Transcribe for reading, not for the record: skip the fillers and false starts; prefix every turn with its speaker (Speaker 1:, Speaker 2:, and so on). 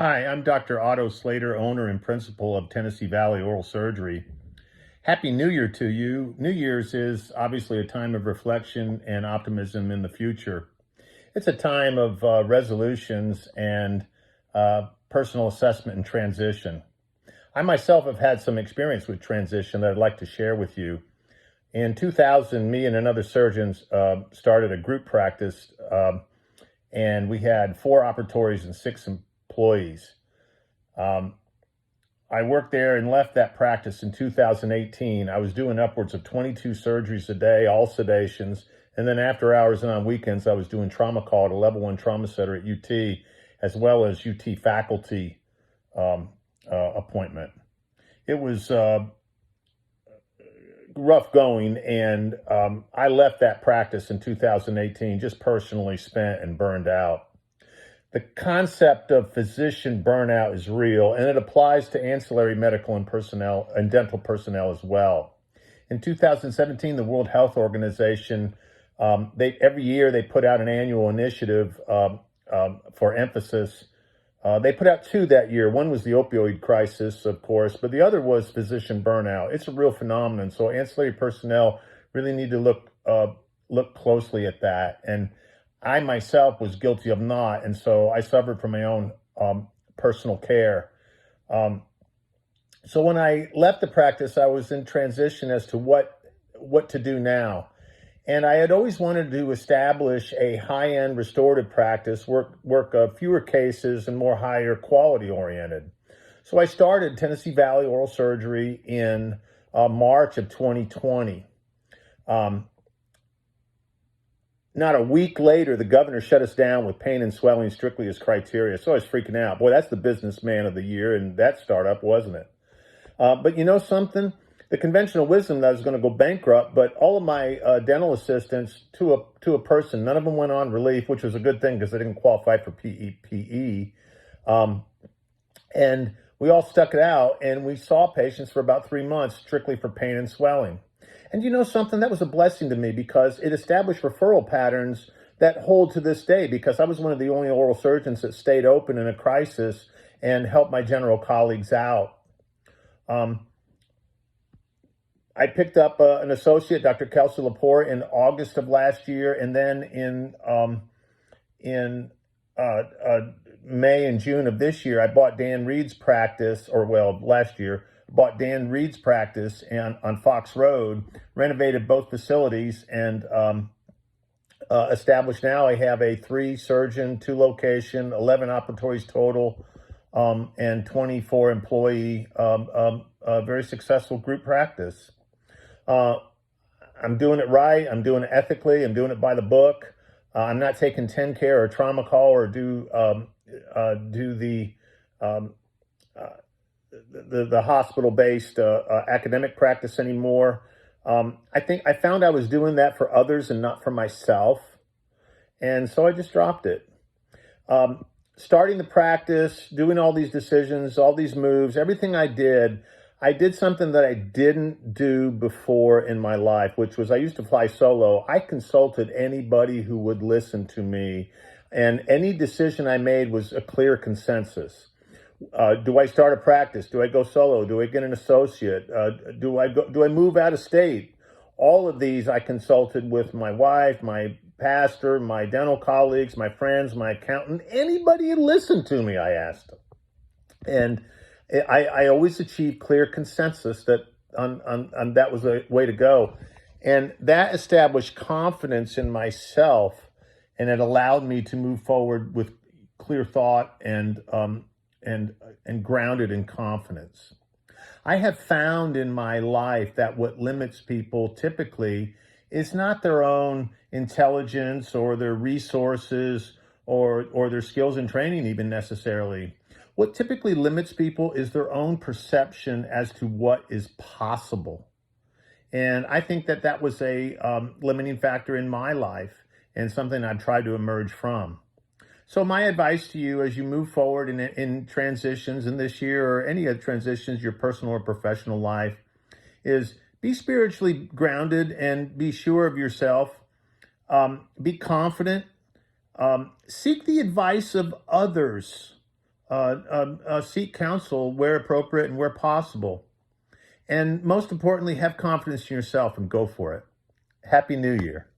Speaker 1: Hi, I'm Dr. Otto Slater, owner and principal of Tennessee Valley Oral Surgery. Happy New Year to you. New Year's is obviously a time of reflection and optimism in the future. It's a time of resolutions and personal assessment and transition. I myself have had some experience with transition that I'd like to share with you. In 2000, me and another surgeon started a group practice, and we had 4 operatories and 6 employees. Um, I worked there and left that practice in 2018. I was doing upwards of 22 surgeries a day, all sedations. And then after hours and on weekends, I was doing trauma call at a level 1 trauma center at UT, as well as UT faculty appointment. It was rough going, and I left that practice in 2018, just personally spent and burned out. The concept of physician burnout is real, and it applies to ancillary medical and personnel and dental personnel as well. In 2017, the World Health Organization, every year they put out an annual initiative for emphasis. They put out 2 that year. One was the opioid crisis, of course, but the other was physician burnout. It's a real phenomenon. So ancillary personnel really need to look closely at that. And I myself was guilty of not, and so I suffered from my own personal care. So when I left the practice, I was in transition as to what to do now. And I had always wanted to establish a high-end restorative practice, work fewer cases and more higher quality oriented. So I started Tennessee Valley Oral Surgery in March of 2020. Not a week later, the governor shut us down with pain and swelling strictly as criteria. So I was freaking out. Boy, that's the businessman of the year in that startup, wasn't it? But you know something? The conventional wisdom that I was going to go bankrupt, but all of my dental assistants, to a person, none of them went on relief, which was a good thing because they didn't qualify for PEPE. And we all stuck it out, and we saw patients for about 3 months strictly for pain and swelling. And you know something? That was a blessing to me because it established referral patterns that hold to this day, because I was one of the only oral surgeons that stayed open in a crisis and helped my general colleagues out. I picked up an associate, Dr. Kelsey Lepore, in August of last year, and then in May and June of this year, I bought Dan Reed's practice, last year, bought Dan Reed's practice on Fox Road, renovated both facilities, and established now I have a 3-surgeon, 2-location, 11 operatories total, and 24 employee, very successful group practice. I'm doing it right. I'm doing it ethically. I'm doing it by the book. I'm not taking 10 care or trauma call or do the hospital-based academic practice anymore. I found I was doing that for others and not for myself. And so I just dropped it. Starting the practice, doing all these decisions, all these moves, everything I did something that I didn't do before in my life, which was I used to fly solo. I consulted anybody who would listen to me, and any decision I made was a clear consensus. Do I start a practice? Do I go solo? Do I get an associate? Do I move out of state? All of these I consulted with my wife, my pastor, my dental colleagues, my friends, my accountant, anybody who listened to me, I asked them. And I always achieved clear consensus that on that was a way to go. And that established confidence in myself, and it allowed me to move forward with clear thought and grounded in confidence. I have found in my life that what limits people typically is not their own intelligence or their resources or their skills and training even necessarily. What typically limits people is their own perception as to what is possible. And I think that was a limiting factor in my life and something I've tried to emerge from. So my advice to you as you move forward in transitions in this year or any other transitions, your personal or professional life, is be spiritually grounded and be sure of yourself. Be confident. Seek the advice of others Seek counsel where appropriate and where possible. And most importantly, have confidence in yourself and go for it. Happy New Year.